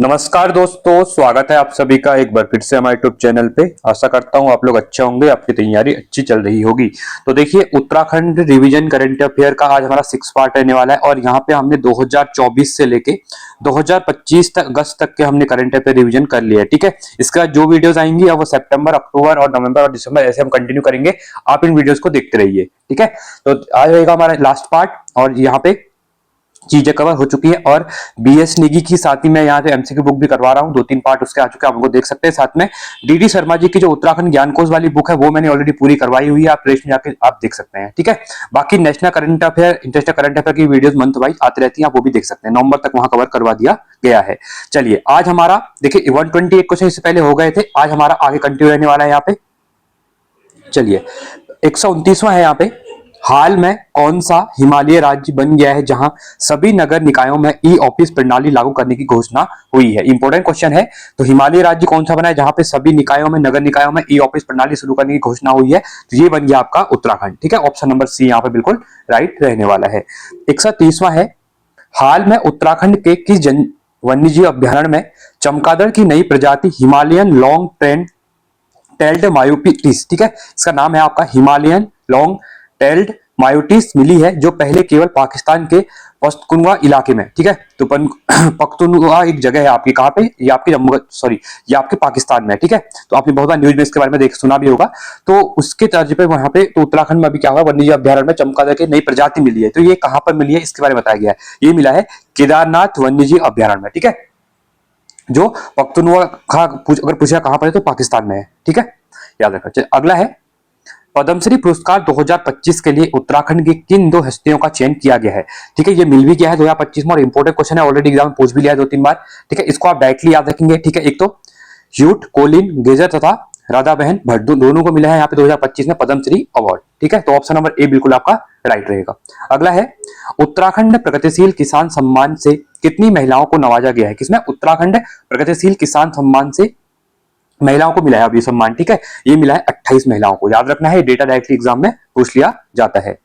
नमस्कार दोस्तों, स्वागत है आप सभी का एक बार फिर से हमारे यूट्यूब चैनल पे। आशा करता हूँ आप लोग अच्छे होंगे, आपकी तैयारी अच्छी चल रही होगी। तो देखिए, उत्तराखंड रिवीजन करंट अफेयर का आज हमारा 6 पार्ट रहने वाला है और यहाँ पे हमने 2024 से लेके 2025 तक अगस्त तक के हमने करंट अफेयर रिवीजन कर लिया है। ठीक है, इसके बाद जो वीडियोस आएंगी वो सितंबर, अक्टूबर और नवंबर और दिसंबर ऐसे हम कंटिन्यू करेंगे। आप इन वीडियोस को देखते रहिए। ठीक है, तो आज रहेगा हमारा लास्ट पार्ट और यहाँ पे चीजें कवर हो चुकी है। और बीएस नेगी की साथ ही मैं यहाँ से एमसीक्यू बुक भी करवा रहा हूँ, 2-3 पार्ट उसके आ चुके हैं, आप उनको देख सकते हैं। साथ में डीडी शर्मा जी की जो उत्तराखंड ज्ञान कोश वाली बुक है वो मैंने ऑलरेडी पूरी करवाई हुई है, आप प्लेलिस्ट में जाके आप देख सकते हैं। ठीक है, बाकी national current affair, international current affair की वीडियोस मंथ वाइज आती रहती है, आप वो भी देख सकते हैं। नवंबर तक वहां कवर करवा दिया गया है। चलिए, आज हमारा देखिए 128 क्वेश्चन इससे पहले हो गए थे, आज हमारा आगे कंटिन्यू रहने वाला है। यहाँ पे चलिए, 129वां है यहाँ पे। हाल में कौन सा हिमालय राज्य बन गया है जहां सभी नगर निकायों में ई ऑफिस प्रणाली लागू करने की घोषणा हुई है? इंपॉर्टेंट क्वेश्चन है। तो हिमालय राज्य कौन सा बना है जहां पे सभी निकायों में, नगर निकायों में ई ऑफिस प्रणाली शुरू करने की घोषणा हुई है? तो ये बन गया आपका उत्तराखंड। ठीक है, ऑप्शन नंबर सी यहाँ पे बिल्कुल राइट रहने वाला है। 130वां है। हाल में उत्तराखंड के किस वन्यजीव अभ्यारण्य में चमगादड़ की नई प्रजाति हिमालयन लॉन्ग टेल्ड मायोटिस, ठीक है, इसका नाम है आपका हिमालयन लॉन्ग टेल्ड मायोटिस मिली है, जो पहले केवल पाकिस्तान के पख्तूनख्वा इलाके में। ठीक है, तो पख्तूनख्वा एक जगह है आपकी, कहां पे? ये आपके ये आपके पाकिस्तान में है। ठीक है, तो आपने बहुत बार न्यूज में इसके बारे में सुना भी होगा। तो उसके तर्ज पे वहां पे तो उत्तराखंड में अभी क्या हुआ, वन्यजीव अभ्यारण्य में चमगादड़ की नई प्रजाति मिली है। तो ये कहां पर मिली है इसके बारे में बताया गया है। ये मिला है केदारनाथ वन्यजीव अभ्यारण्य में। ठीक है, जो पख्तूनख्वा अगर पूछा कहां पर है तो पाकिस्तान में है। ठीक है, याद रखो। अगला है, पद्मश्री पुरस्कार 2025 के लिए उत्तराखंड की किन 2 हस्तियों का चयन किया गया है? ठीक है, ये मिल भी गया है 2025 में और इंपोर्टेंट क्वेश्चन है, ऑलरेडी एग्जाम में पूछ भी लिया है 2-3 बार। ठीक है, इसको आप डायरेक्टली याद रखेंगे। ठीक है, एक तो ह्यूट कोलिन गेजर तथा राधा बहन भट्ट दोनों को मिला है यहाँ पे 2025 में पद्मश्री अवार्ड। ठीक है, तो ऑप्शन नंबर ए बिल्कुल आपका राइट रहेगा। अगला है, उत्तराखंड प्रगतिशील किसान सम्मान से कितनी महिलाओं को नवाजा गया है? किसमें? उत्तराखंड प्रगतिशील किसान सम्मान से महिलाओं को मिला है अभी सम्मान। ठीक है, ये मिला है 28 महिलाओं को, याद रखना है, डेटा डायरेक्टली एग्जाम में पूछ लिया जाता है।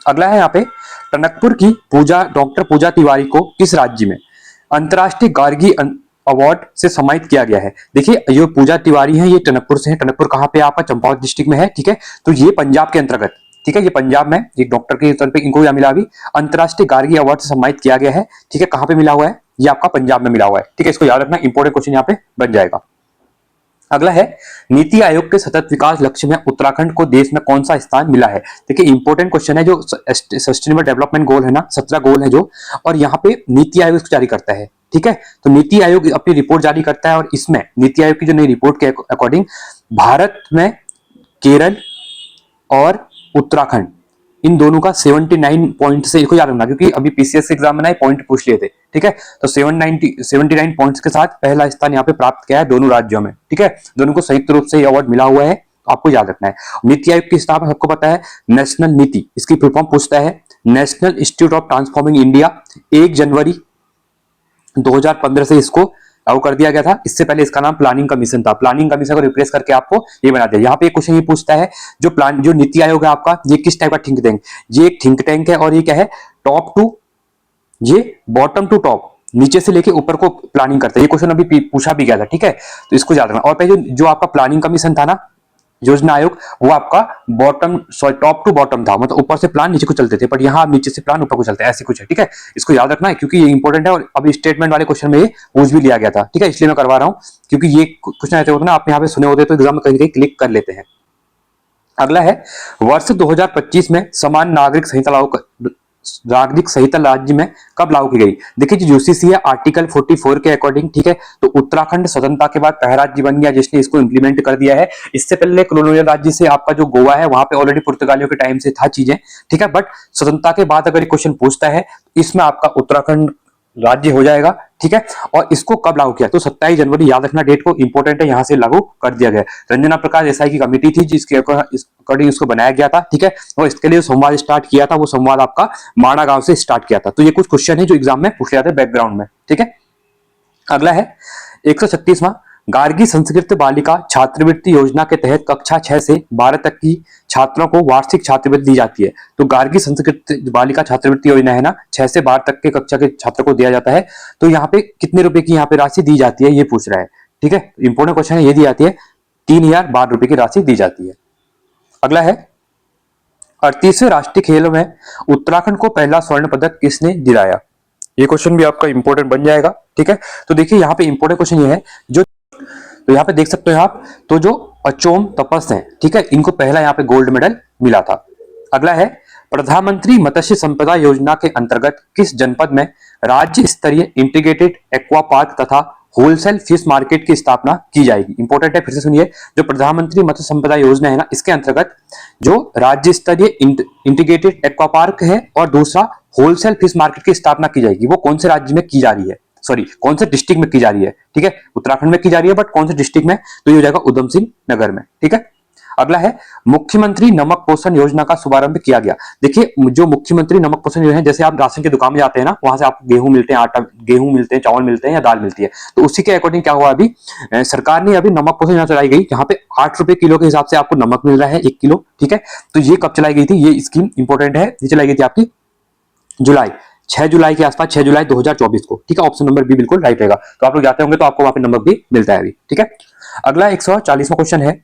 अगला है यहाँ पे, टनकपुर की डॉक्टर पूजा तिवारी को किस राज्य में अंतरराष्ट्रीय गार्गी अवार्ड से सम्मानित किया गया है? देखिए, ये पूजा तिवारी है, ये टनकपुर से है। टनकपुर कहाँ पे? आपका चंपावत डिस्ट्रिक्ट में है। ठीक है, तो ये पंजाब के अंतर्गत, ठीक है, ये पंजाब में एक डॉक्टर के तौर पे इनको मिला, अभी अंतरराष्ट्रीय गार्गी अवार्ड से सम्मानित किया गया है। ठीक है, कहाँ पे मिला हुआ है? ये आपका पंजाब में मिला हुआ है। ठीक है, इसको याद रखना, इंपोर्टेंट क्वेश्चन यहाँ पे बन जाएगा। अगला है, नीति आयोग के सतत विकास लक्ष्य में उत्तराखंड को देश में कौन सा स्थान मिला है? देखिए, इंपॉर्टेंट क्वेश्चन है, जो सस्टेनेबल डेवलपमेंट गोल है ना, 17 गोल है जो, और यहाँ पे नीति आयोग इसको जारी करता है। ठीक है, तो नीति आयोग अपनी रिपोर्ट जारी करता है और इसमें नीति आयोग की जो नई रिपोर्ट के अकॉर्डिंग भारत में केरल और उत्तराखंड इन दोनों का 79 पॉइंट से, इसको याद रखना क्योंकि अभी पीसीएस एग्जाम में ना पॉइंट पूछ लिए थे। ठीक है, तो 79 पॉइंट्स के साथ पहला स्थान यहाँ पे प्राप्त किया है दोनों राज्यों में। ठीक है, दोनों को संयुक्त रूप से ये अवार्ड मिला हुआ है, आपको याद रखना है। नीति आयोग की स्थापना सबको पता है, नेशनल नीति, इसकी फुल फॉर्म पूछता है national institute of transforming India. 1 जनवरी 2015 से इसको लागू कर दिया गया था। इससे पहले इसका नाम प्लानिंग कमीशन था। प्लानिंग कमीशन को रिप्लेस करके आपको ये बना दिया। यहाँ पे एक क्वेश्चन ये पूछता है, जो नीति आयोग है आपका, ये किस टाइप का थिंक टैंक? ये एक थिंक टैंक है और ये क्या है? टॉप टू, ये बॉटम टू टॉप, नीचे से लेके ऊपर को प्लानिंग करता है। ये क्वेश्चन अभी पूछा भी गया था। ठीक है, तो इसको याद रखना। और पहले जो आपका प्लानिंग कमीशन था ना, योजना आयोग, वो आपका टॉप टू बॉटम था, मतलब ऊपर से प्लान नीचे को चलते थे, पर यहाँ नीचे से प्लान ऊपर को चलते हैं, ऐसे कुछ है। ठीक है, इसको याद रखना है क्योंकि ये इंपॉर्टेंट है और अभी स्टेटमेंट वाले क्वेश्चन में ये पूछ भी लिया गया था। ठीक है, इसलिए मैं करवा रहा हूँ क्योंकि ये क्वेश्चन ऐसे होते ना, आप यहाँ पे सुने होते तो एग्जाम में कहीं कहीं क्लिक कर लेते हैं। अगला है, वर्ष 2025 में समान नागरिक संहिता राज्य में कब लागू की गई? देखिए, जो यूसीसी है आर्टिकल 44 के अकॉर्डिंग, ठीक है, तो उत्तराखंड स्वतंत्रता के बाद पहला राज्य बन गया जिसने इसको इंप्लीमेंट कर दिया है। इससे पहले कॉलोनियल राज्य से आपका जो गोवा है, वहां पे ऑलरेडी पुर्तगालियों के टाइम से था चीजें। ठीक है, बट स्वतंत्रता के बाद अगर क्वेश्चन पूछता है, इसमें आपका उत्तराखंड राज्य हो जाएगा। ठीक है, और इसको कब लागू किया? तो 27 जनवरी, याद रखना डेट को, इंपॉर्टेंट है, यहां से लागू कर दिया गया। रंजना प्रकाश एसआई की कमेटी थी जिसके अकॉर्डिंग इसको बनाया गया था। ठीक है, और इसके लिए संवाद स्टार्ट किया था, वो संवाद आपका माणा गांव से स्टार्ट किया था। तो ये कुछ क्वेश्चन है जो एग्जाम में पूछ लिया था बैकग्राउंड में। ठीक है, अगला है 136वां, गार्गी संस्कृत बालिका छात्रवृत्ति योजना के तहत कक्षा 6 से 12 तक की छात्रों को वार्षिक छात्रवृत्ति दी जाती है। तो गार्गी संस्कृत बालिका छात्रवृत्ति योजना है ना, 6 से 12 तक के कक्षा के छात्रों को दिया जाता है। तो यहाँ पे कितने रुपए की यहाँ पे राशि दी जाती है ये पूछ रहा है। ठीक है, इंपॉर्टेंट क्वेश्चन है, ये दी जाती है 3012 रुपए की राशि दी जाती है। अगला है 38वें राष्ट्रीय खेलों में उत्तराखंड को पहला स्वर्ण पदक किसने दिलाया। ये क्वेश्चन भी आपका इंपॉर्टेंट बन जाएगा। ठीक है, तो देखिए यहाँ पे इंपॉर्टेंट क्वेश्चन ये है जो, तो यहाँ पे देख सकते हो आप, तो जो अचोम तपस हैं, ठीक है, इनको पहला यहाँ पे गोल्ड मेडल मिला था। अगला है प्रधानमंत्री मत्स्य संपदा योजना के अंतर्गत किस जनपद में राज्य स्तरीय इंटीग्रेटेड एक्वा पार्क तथा होलसेल फिश मार्केट की स्थापना की जाएगी। इंपॉर्टेंट है, फिर से सुनिए, जो प्रधानमंत्री मत्स्य संपदा योजना है ना, इसके अंतर्गत जो राज्य स्तरीय इंटीग्रेटेड एक्वा पार्क है और दूसरा होलसेल फिश मार्केट की स्थापना की जाएगी, वो कौन से राज्य में की जा रही है, सॉरी कौन से डिस्ट्रिक्ट में की जा रही है। ठीक है, उत्तराखंड में की जा रही है, बट कौन से डिस्ट्रिक्ट में, तो ये हो जाएगा उधम सिंह नगर में। ठीक है, अगला है मुख्यमंत्री नमक पोषण योजना का शुभारंभ किया गया। देखिए, जो मुख्यमंत्री नमक पोषण योजना है, जैसे आप राशन की दुकान में जाते हैं ना, वहां से आपको गेहूं मिलते हैं, आटा गेहूं मिलते हैं, चावल मिलते हैं या दाल मिलती है, तो उसी के अकॉर्डिंग क्या हुआ, अभी सरकार ने अभी नमक पोषण योजना चलाई गई, जहां पे 8 रुपए किलो के हिसाब से आपको नमक मिल रहा है 1 किलो। ठीक है, तो ये कब चलाई गई थी, ये स्कीम इंपॉर्टेंट है, ये चलाई गई थी आपकी 6 जुलाई के आसपास, 6 जुलाई 2024 को। ठीक है, ऑप्शन नंबर बी बिल्कुल राइट रहेगा। तो आप लोग जाते होंगे तो आपको वहां पे नमक भी मिलता है अभी। ठीक है, अगला 140वां क्वेश्चन है,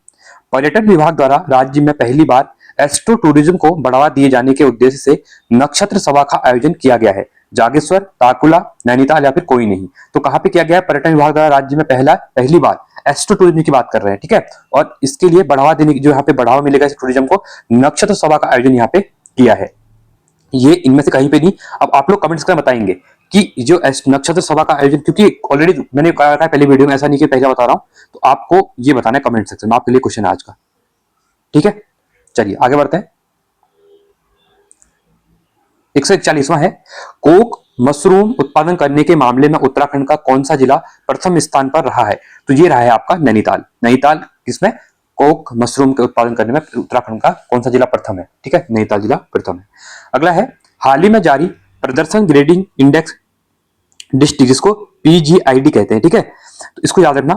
पर्यटन विभाग द्वारा राज्य में पहली बार एस्ट्रो टूरिज्म को बढ़ावा दिए जाने के उद्देश्य से नक्षत्र सभा का आयोजन किया गया है। जागेश्वर, ताकुला, नैनीताल या फिर कोई नहीं, तो कहां पे किया गया है, पर्यटन विभाग द्वारा राज्य में पहली बार एस्ट्रो टूरिज्म की बात कर रहे हैं। ठीक है, और इसके लिए बढ़ावा देने की, जो यहाँ पे बढ़ावा मिलेगा इस टूरिज्म को, नक्षत्र सभा का आयोजन यहाँ पे किया है। ये इनमें से कहीं पे नहीं। अब आप लोग कमेंट्स कर बताएंगे कि जो नक्षत्र सभा का आयोजन, क्योंकि ऑलरेडी मैंने कहा था पहले वीडियो में, ऐसा नहीं कि पहले बता रहा हूं, तो आपको ये बताना है कमेंट सेक्शन में, आपके लिए क्वेश्चन है आज का। ठीक है, चलिए आगे बढ़ते हैं। 141वां है, कोक मशरूम उत्पादन करने के मामले में उत्तराखंड का कौन सा जिला प्रथम स्थान पर रहा है, तो ये रहा है आपका नैनीताल। नैनीताल किसमें, कोक मशरूम के उत्पादन करने में उत्तराखंड का कौन सा जिला प्रथम है। ठीक है, नैनीताल जिला प्रथम है। अगला है हाल ही में जारी प्रदर्शन ग्रेडिंग इंडेक्स डिस्ट्रिक्ट, जिसको पीजीआईडी कहते हैं। ठीक है, तो इसको याद रखना,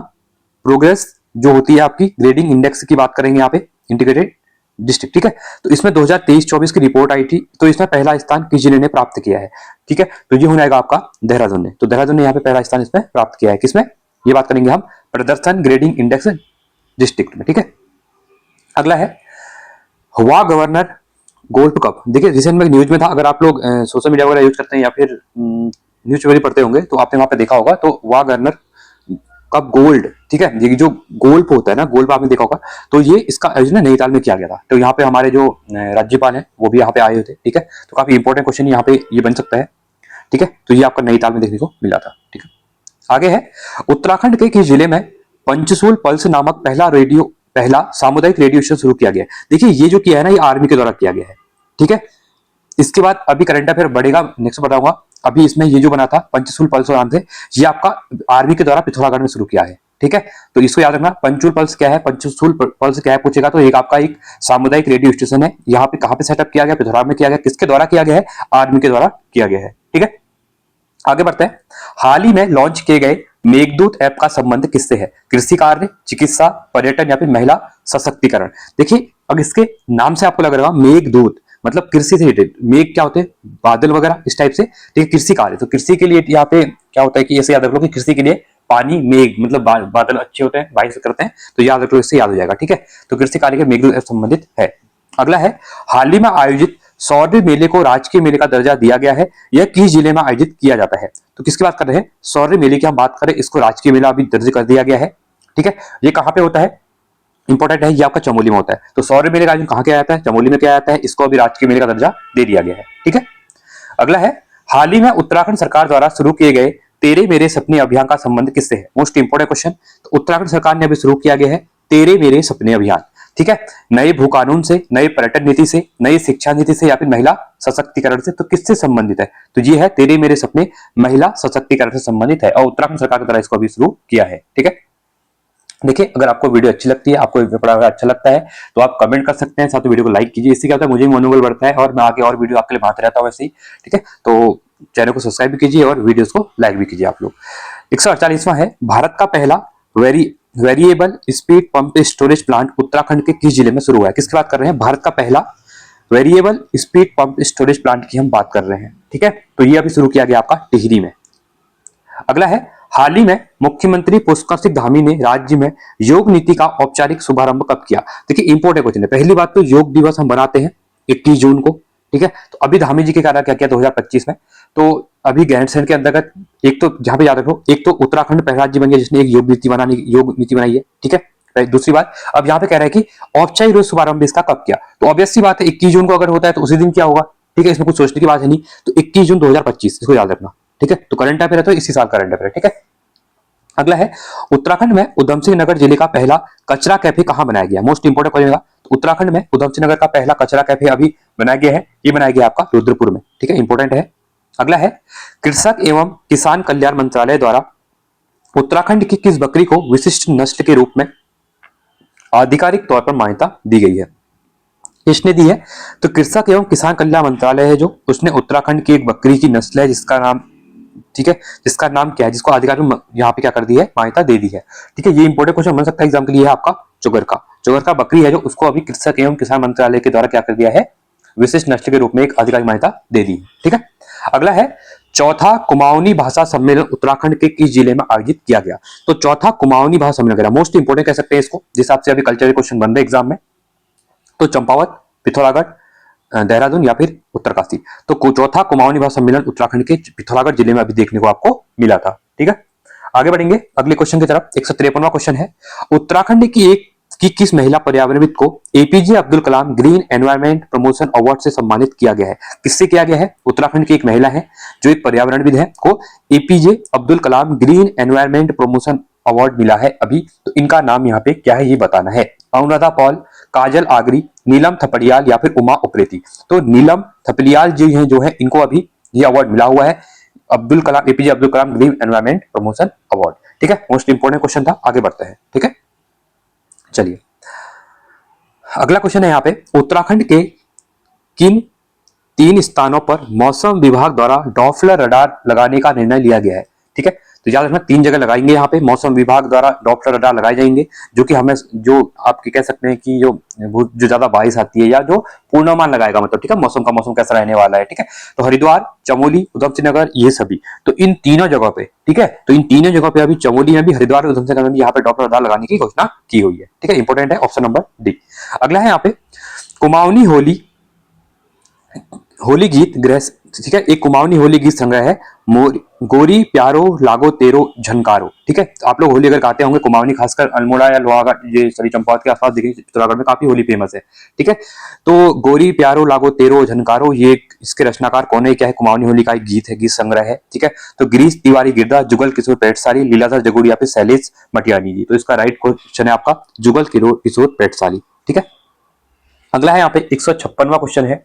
प्रोग्रेस जो होती है आपकी ग्रेडिंग इंडेक्स की बात करेंगे यहाँ पे, इंटीग्रेटेड डिस्ट्रिक्ट। ठीक है, तो इसमें 2023-24 की रिपोर्ट आई थी, तो इसमें पहला स्थान किस जिले ने प्राप्त किया है। ठीक है, तो ये हो जाएगा आपका देहरादून ने, तो देहरादून ने यहाँ पे पहला स्थान इसमें प्राप्त किया है। किसमें, ये बात करेंगे हम प्रदर्शन ग्रेडिंग इंडेक्स डिस्ट्रिक्ट में। ठीक है, अगला है हुआ गवर्नर गोल्फ कप। देखिए रिसेंट में न्यूज में था, अगर आप लोग सोशल मीडिया वगैरह यूज करते हैं या फिर न्यूज वगैरह पढ़ते होंगे तो आपने वहां पे देखा होगा, तो हुआ गवर्नर कप गोल्ड। ठीक है, ये जो गोल्फ होता है ना, गोल्फ आपने देखा होगा, तो ये इसका आयोजन नैनीताल में किया गया था। तो यहाँ पे हमारे जो राज्यपाल हैं वो भी यहाँ पे आए हुए थे। ठीक है, तो काफी इंपॉर्टेंट क्वेश्चन यहाँ पे ये बन सकता है। ठीक है, तो ये आपका नैनीताल में देखने को मिला था। ठीक है, आगे है उत्तराखंड के किस जिले में पंचसूल पल्स नामक पहला सामुदायिक रेडियो स्टेशन शुरू किया गया। देखिए ये जो किया है ना, ये आर्मी के द्वारा किया गया है। ठीक है, इसके बाद अभी करंट अफेयर बढ़ेगा, नेक्स्ट बताऊंगा। अभी इसमें ये जो बना था पंचसूल पल्स नाम से, ये आपका आर्मी के द्वारा पिथौरागढ़ में शुरू किया है। ठीक है, तो इसको याद रखना, पंचसूल पल्स क्या है, पंचसूल पल्स क्या है पूछेगा तो एक आपका एक सामुदायिक रेडियो स्टेशन है। यहाँ पे कहां पे सेटअप किया गया, पिथौरागढ़ में किया गया। किसके द्वारा किया गया है, आर्मी के द्वारा किया गया है। ठीक है, आगे बढ़ते हैं। हाल ही में लॉन्च किए गए मेघदूत ऐप का संबंध किससे है, कृषि कार्य, चिकित्सा, पर्यटन या फिर महिला सशक्तिकरण। देखिए अब इसके नाम से आपको लग रहा होगा मेघदूत मतलब कृषि से रिलेटेड, मेघ क्या होते हैं, बादल वगैरह इस टाइप से। ठीक है, कृषि कार्य, तो कृषि के लिए यहाँ पे क्या होता है कि ऐसे याद रख लो कि कृषि के लिए पानी, मेघ मतलब बादल अच्छे होते हैं, बारिश करते हैं, तो याद रख लो, इससे याद हो जाएगा। ठीक है, तो कृषि कार्य के मेघदूत ऐप संबंधित है। अगला है हाल ही में आयोजित सौर्य मेले को राजकीय मेले का दर्जा दिया गया है, यह किस जिले में आयोजित किया जाता है। तो किसकी बात कर रहे हैं, सौर्य मेले की हम बात करें, इसको राजकीय मेला अभी दर्ज कर दिया गया है। ठीक है, ये कहां पे होता है, इंपॉर्टेंट है, ये आपका चमोली में होता है। तो सौर्य मेले का आयोजन कहां किया जाता है, चमोली में किया जाता है, इसको अभी राजकीय मेले का दर्जा दे दिया गया है। ठीक है, अगला है हाल ही में उत्तराखंड सरकार द्वारा शुरू किए गए तेरे मेरे सपने अभियान का संबंध किससे है, मोस्ट इंपोर्टेंट क्वेश्चन। तो उत्तराखंड सरकार ने अभी शुरू किया गया है तेरे मेरे सपने अभियान। ठीक है, नए भू कानून से, नए पर्यटन नीति से, नई शिक्षा नीति से या फिर महिला सशक्तिकरण से, तो किससे संबंधित है, तो ये है तेरे मेरे सपने महिला सशक्तिकरण से संबंधित है और उत्तराखंड सरकार के द्वारा इसको अभी शुरू किया है। ठीक है, देखिए अगर आपको वीडियो अच्छी लगती है, आपको पढ़ा हुआ अच्छा लगता है तो आप कमेंट कर सकते हैं, साथ ही वीडियो को लाइक कीजिए। इससे क्या होता है, मुझे भी मनोबल बढ़ता है और मैं आगे और वीडियो आपके लिए बनाता रहता हूँ वैसे ही। ठीक है, तो चैनल को सब्सक्राइब भी कीजिए और वीडियोस को लाइक भी कीजिए आप लोग। 148वां है भारत का पहला variable speed pump storage plant Uttarakhand के किस जिले में शुरू हुआ है? किसकी बात कर रहे हैं? भारत का पहला variable speed pump storage plant की हम बात कर रहे हैं। ठीक है, तो ये अभी शुरू किया गया आपका टिहरी में। अगला है, हाल ही में मुख्यमंत्री पुष्कर सिंह धामी ने राज्य में योग नीति का औपचारिक शुभारंभ कब किया? देखिए इंपॉर्टेंट क्वेश्चन है। पहली बात तो योग दिवस हम बनाते हैं 21 जून को। ठीक है, तो अभी धामी जी के कार्य क्या किया 2025 में? तो अभी गैरसैंण के अंतर्गत एक तो जहां पे याद रखो, एक तो उत्तराखंड पहला राज्य बन गया जिसने एक योग नीति बनाई है। ठीक है, दूसरी बात अब यहाँ पे कह रहा है कि औपचारिक रूप शुभारंभ इसका कब किया? तो ऑब्वियस सी बात है 21 जून को अगर होता है तो उसी दिन क्या होगा? ठीक है, इसमें कुछ सोचने की बात है नहीं। तो 21 जून 2025 इसको याद रखना। ठीक है, तो करंट अफेयर है तो इसी साल करंट अफेयर है। ठीक है, अगला है, उत्तराखंड में उधम सिंह नगर जिले का पहला कचरा कैफे कहां बनाया गया? Most important question. तो उत्तराखंड में उधम सिंह नगर का पहला कचरा कैफे अभी बनाया गया है। ये बनाया गया आपका रुद्रपुर में। ठीक है, इंपोर्टेंट है। अगला है, कृषक एवं किसान कल्याण मंत्रालय द्वारा उत्तराखंड की किस बकरी को विशिष्ट नस्ल के रूप में आधिकारिक तौर पर मान्यता दी गई है? किसने दी है? तो कृषक एवं किसान कल्याण मंत्रालय है जो, उसने उत्तराखंड की एक बकरी की नस्ल है जिसका नाम, ठीक है, जिसका नाम क्या है, जिसको आधिकारिक यहाँ पे क्या कर दी है? मान्यता दे दी है। ठीक है, ये इंपोर्टेंट क्वेश्चन बन सकता है एग्जाम के लिए। आपका चुगर का बकरी है जो, उसको अभी कृषक एवं किसान मंत्रालय के द्वारा क्या कर दिया है? विशिष्ट नस्ल के रूप में एक आधिकारिक मान्यता दे दी। ठीक है, अगला है, चौथा कुमाऊनी भाषा सम्मेलन उत्तराखंड के किस जिले में आयोजित किया गया? तो चौथा कुमाऊनी भाषा सम्मेलन मोस्ट इंपोर्टेंट कह सकते हैं इसको, जिस हिसाब से अभी कल्चरल क्वेश्चन बन रहे एग्जाम में। तो चंपावत, पिथौरागढ़, देहरादून या फिर उत्तरकाशी। तो चौथा कुमाऊनी भाषा सम्मेलन उत्तराखंड के पिथौरागढ़ जिले में अभी देखने को आपको मिला था। ठीक है, आगे बढ़ेंगे अगले क्वेश्चन की तरफ। 153वां क्वेश्चन है, उत्तराखंड की किस महिला पर्यावरणविद को APJ Abdul Kalam green environment promotion award से सम्मानित किया गया है? किससे किया गया है? उत्तराखंड की एक महिला है जो एक पर्यावरणविद है, को APJ Abdul Kalam green environment promotion award मिला है अभी। तो इनका नाम यहाँ पे क्या है ये बताना है। अनुराधा पॉल, काजल आगरी, नीलम थपलियाल या फिर उमा उप्रेती। तो नीलम थपलियाल जी हैं जो है, इनको अभी ये अवार्ड मिला हुआ है, Abdul Kalam, APJ Abdul Kalam green environment promotion award. ठीक है, मोस्ट इंपोर्टेंट क्वेश्चन था। आगे बढ़ते हैं। ठीक है, चलिए अगला क्वेश्चन है यहाँ पे, उत्तराखंड के किन 3 स्थानों पर मौसम विभाग द्वारा डॉप्लर रडार लगाने का निर्णय लिया गया है? ठीक है, तो याद रखना 3 जगह लगाएंगे यहाँ पे मौसम विभाग द्वारा डॉप्लर रडार लगाए जाएंगे, जो कि हमें, जो आप कह सकते हैं कि जो ज्यादा बारिश आती है या जो पूर्वानुमान लगाएगा, मतलब ठीक है मौसम कैसा रहने वाला है। ठीक है, तो हरिद्वार, चमोली, उधम सिंह नगर, ये सभी, तो इन तीनों जगह पे, ठीक है, तो इन तीनों जगह पे अभी चमोली में भी, हरिद्वार और उधम सिंह नगर में यहाँ पे डॉप्लर रडार लगाने की घोषणा की हुई है। ठीक है, इंपोर्टेंट है, ऑप्शन नंबर डी। अगला है यहाँ पे, कुमाऊनी होली गीत ग्रह, ठीक है, एक कुमाऊनी होली गीत संग्रह है, गोरी प्यारो लागो तेरो झनकारो। ठीक है, तो आप लोग होली अगर गाते होंगे कुमाऊनी, खासकर अल्मोड़ा या लोहागढ़, ये सभी चंपावत के आसपास देखिए, चित्तौड़गढ़ में काफी होली फेमस है। ठीक है, तो गोरी प्यारो लागो तेरो झनकारो, ये इसके रचनाकार कौन है? क्या है? कुमाऊनी होली का एक गीत है, गीत संग्रह है। ठीक है, तो गिरीश तिवारी गिरदा, जुगल किशोर पेटसाली, लीलाधर जगुड़ी या फिर शैलेश मटियानी जी। तो इसका राइट क्वेश्चन है आपका जुगल किशोर पेटसाली। ठीक है, अगला है यहाँ पे 156वां क्वेश्चन है,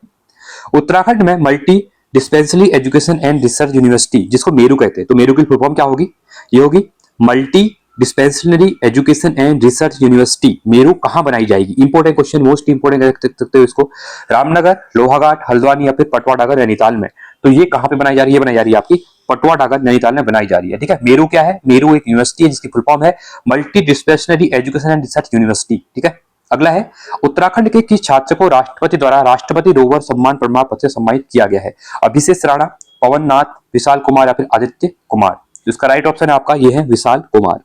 उत्तराखंड में multi dispensary education and research university, जिसको मेरू कहते हैं, तो मेरू की फुल फॉर्म क्या होगी? ये होगी multi dispensary education and research university. Meru कहां बनाई जाएगी? इंपोर्टेंट क्वेश्चन, मोस्ट इंपोर्टेंट कह सकते हो इसको। रामनगर, लोहाघाट, हल्द्वानी या फिर पटवा डागर नैनीताल में। तो ये कहां पे बनाई जा रही है? बनाई जा रही है आपकी पटवा डागर नैनीताल में बनाई जा रही है। ठीक है, मेरू क्या है? मेरू एक यूनिवर्सिटी है जिसकी फुल फॉर्म है multi dispensary education and research university. ठीक है, अगला है, उत्तराखंड के किस छात्र को राष्ट्रपति द्वारा राष्ट्रपति रोवर सम्मान प्रमाण पत्र से सम्मानित किया गया है? अभिषेक राणा, पवन नाथ, विशाल कुमार या फिर आदित्य कुमार। जिसका राइट ऑप्शन है आपका ये है विशाल कुमार।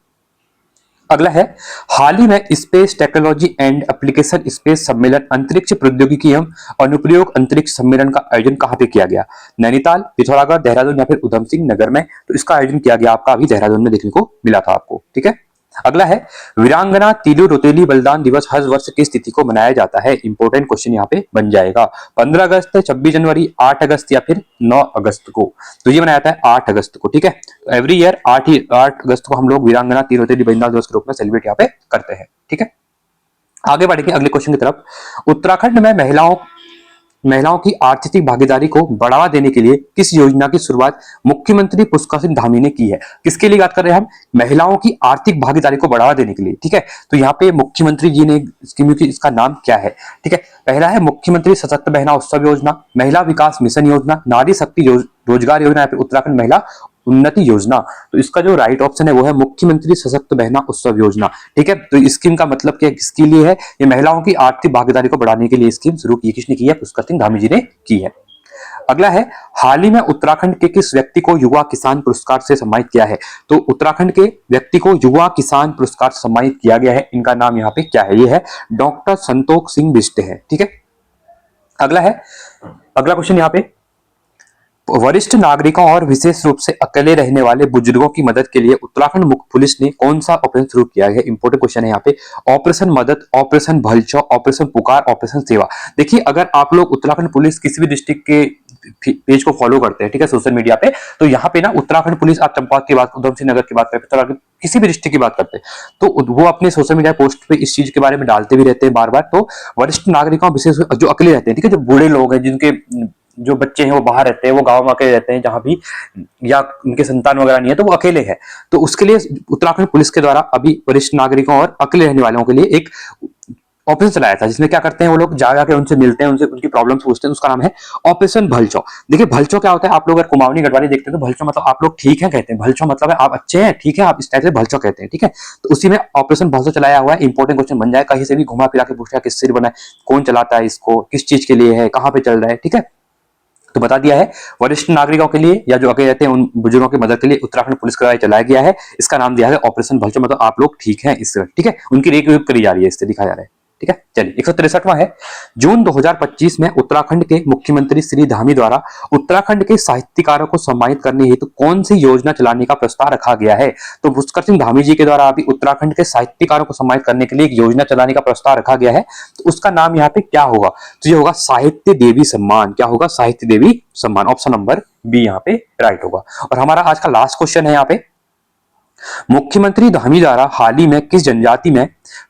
अगला है, हाल ही में space technology and application space सम्मेलन अंतरिक्ष प्रौद्योगिकी एवं अनुप्रयोग अंतरिक्ष सम्मेलन का आयोजन कहां पे किया गया? नैनीताल, पिथौरागढ़, देहरादून या फिर उधम सिंह नगर में। तो इसका आयोजन किया गया आपका अभी देहरादून में देखने को मिला था आपको। ठीक है, अगला है, वीरांगना तीलू रोतेली बलिदान दिवस हर वर्ष किस तिथि को मनाया जाता है? इंपोर्टेंट क्वेश्चन यहाँ पे बन जाएगा। 15 अगस्त, 26 जनवरी, 8 अगस्त या फिर 9 अगस्त को। तो ये मनाया जाता है 8 अगस्त को। ठीक है, तो एवरी ईयर 8 अगस्त को हम लोग वीरांगना तीलू रोतेली बलिदान दिवस के रूप में सेलिब्रेट यहाँ पे करते हैं। ठीक है, आगे बढ़ेंगे अगले क्वेश्चन की तरफ। उत्तराखंड में महिलाओं की आर्थिक भागीदारी को बढ़ावा देने के लिए किस योजना की शुरुआत मुख्यमंत्री पुष्कर सिंह धामी ने की है? किसके लिए बात कर रहे हैं हम? महिलाओं की आर्थिक भागीदारी को बढ़ावा देने के लिए। ठीक है, तो यहाँ पे मुख्यमंत्री जी ने स्कीम की, इसका नाम क्या है? ठीक है, पहला है मुख्यमंत्री सशक्त बहना उत्सव योजना, महिला विकास मिशन योजना, नारी शक्ति रोजगार योजना या फिर उत्तराखंड महिला उन्नति योजना। तो इसका जो राइट ऑप्शन है वो है मुख्यमंत्री सशक्त बहना उत्सव योजना। ठीक है, तो इस स्कीम का मतलब क्या किसके लिए है? ये महिलाओं की आर्थिक भागीदारी को बढ़ाने के लिए स्कीम शुरू की। किसने की है? पुष्कर सिंह धामी जी ने की है। अगला है, हाल ही में उत्तराखंड के किस व्यक्ति को युवा किसान पुरस्कार से सम्मानित किया है? तो उत्तराखंड के व्यक्ति को युवा किसान पुरस्कार से सम्मानित किया गया है। इनका नाम यहाँ पे क्या है? ये है डॉक्टर संतोष सिंह बिष्ट है। ठीक है, अगला है, अगला क्वेश्चन यहाँ पे, वरिष्ठ नागरिकों और विशेष रूप से अकेले रहने वाले बुजुर्गों की मदद के लिए उत्तराखंड मुख्य पुलिस ने कौन सा ऑपरेशन शुरू किया है? इंपोर्टेंट क्वेश्चन है यहाँ पे। ऑपरेशन मदद, ऑपरेशन भलचौ, ऑपरेशन पुकार, ऑपरेशन सेवा। देखिए, अगर आप लोग उत्तराखंड पुलिस किसी भी डिस्ट्रिक्ट के पेज को फॉलो करते हैं, ठीक है, सोशल मीडिया पे, तो यहाँ पे ना उत्तराखंड पुलिस, आप चंपावत की बात, उधम सिंह नगर की बात करते हैं, किसी भी डिस्ट्रिक्ट की बात करते हैं, तो वो अपने सोशल मीडिया पोस्ट पे इस चीज के बारे में डालते भी रहते हैं बार बार। तो वरिष्ठ नागरिकों, विशेष जो अकेले रहते हैं, ठीक है, जो बूढ़े लोग हैं, जिनके जो बच्चे हैं वो बाहर रहते हैं, वो गांव में अकेले रहते हैं जहां भी, या उनके संतान वगैरह नहीं है, तो वो अकेले हैं, तो उसके लिए उत्तराखंड पुलिस के द्वारा अभी वरिष्ठ नागरिकों और अकेले रहने वालों के लिए एक ऑपरेशन चलाया था, जिसमें क्या करते हैं वो लोग जाके उनसे मिलते हैं, उनसे उनकी प्रॉब्लम्स पूछते हैं। उसका नाम है ऑपरेशन भलचौ। देखिए, भलचौ क्या होता है? आप लोग अगर कुमाऊनी गढ़वाली देखते हैं तो भलचौ मतलब आप लोग ठीक है कहते हैं, भलचौ मतलब है आप अच्छे हैं, ठीक है, आप इस टाइप से भलचौ कहते हैं। ठीक है, तो उसी में ऑपरेशन भलचौ चलाया हुआ है। इंपॉर्टेंट क्वेश्चन बन जाए, कहीं से भी घुमा फिरा के पूछ रहा है किससे बना है, कौन चलाता है इसको, किस चीज के लिए है, कहाँ पे चल रहा है। ठीक है, तो बता दिया है, वरिष्ठ नागरिकों के लिए या जो अकेले रहते हैं उन बुजुर्गों की मदद के लिए उत्तराखंड पुलिस के द्वारा चलाया गया है। इसका नाम दिया है ऑपरेशन भलचौ, मतलब आप लोग ठीक हैं इससे। ठीक है, उनकी रेख करी जा रही है, इससे दिखाया जा रहा है। ठीक है, चलिए 163वां है, जून 2025 में उत्तराखंड के मुख्यमंत्री श्री धामी द्वारा उत्तराखंड के साहित्यकारों को सम्मानित करने हेतु कौन सी योजना चलाने का प्रस्ताव रखा गया है? तो पुष्कर सिंह धामी जी के द्वारा अभी उत्तराखंड के साहित्यकारों को सम्मानित करने के लिए एक योजना चलाने का प्रस्ताव रखा गया है। तो उसका नाम यहाँ पे क्या होगा? तो ये होगा साहित्य देवी सम्मान। क्या होगा? साहित्य देवी सम्मान। ऑप्शन नंबर बी यहाँ पे राइट होगा। और हमारा आज का लास्ट क्वेश्चन है यहाँ पे, मुख्यमंत्री धामी द्वारा हाल ही में किस जनजाति में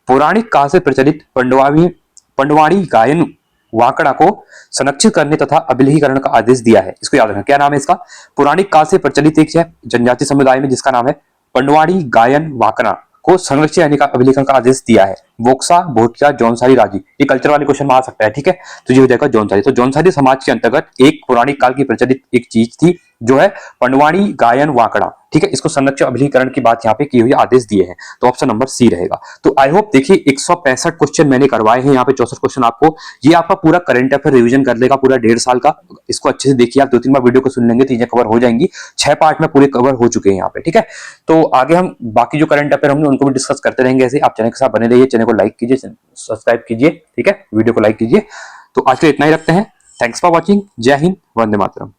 पौराणिक काल से प्रचलित पंडवाड़ी गायन वाकड़ा को संरक्षित करने तथा अभिलेखीकरण का आदेश दिया है? इसको याद रखना, क्या नाम है इसका? पौराणिक काल से प्रचलित एक जनजाति समुदाय में जिसका नाम है पंडवाड़ी गायन वाकड़ा को संरक्षित यानी का अभिलेखन का आदेश दिया है। वोक्सा, भोटिया, जौनसारी, राजी। ये कल्चर वाले क्वेश्चन में आ सकता है। ठीक है, तो ये हो जाएगा जौनसारी। तो जौनसारी समाज के अंतर्गत एक पौराणिक काल की प्रचलित एक चीज थी जो है पंडवाड़ी गायन वाकड़ा। ठीक है, इसको संरक्षण अभिलेखीकरण की बात यहाँ पे की हुई आदेश दिए हैं। तो ऑप्शन नंबर सी रहेगा। तो आई होप, देखिए 165 क्वेश्चन मैंने करवाए हैं यहाँ पे, 64 क्वेश्चन आपको, ये आपका पूरा करंट अफेयर रिवीजन कर देगा पूरा 1.5 साल का। इसको अच्छे से देखिए, आप 2-3 बार वीडियो को सुन लेंगे, चीजें कवर हो जाएंगी। 6 पार्ट में पूरे कवर हो चुके हैं यहाँ पे। ठीक है, तो आगे हम बाकी जो करंट अफेयर होंगे उनको भी डिस्कस करते रहेंगे। ऐसे आप चैनल के साथ बने रहिए, चैनल को लाइक कीजिए, सब्सक्राइब कीजिए। ठीक है, वीडियो को लाइक कीजिए। तो आज के इतना ही रखते हैं। Thanks for watching. जय हिंद, वंदे मातरम।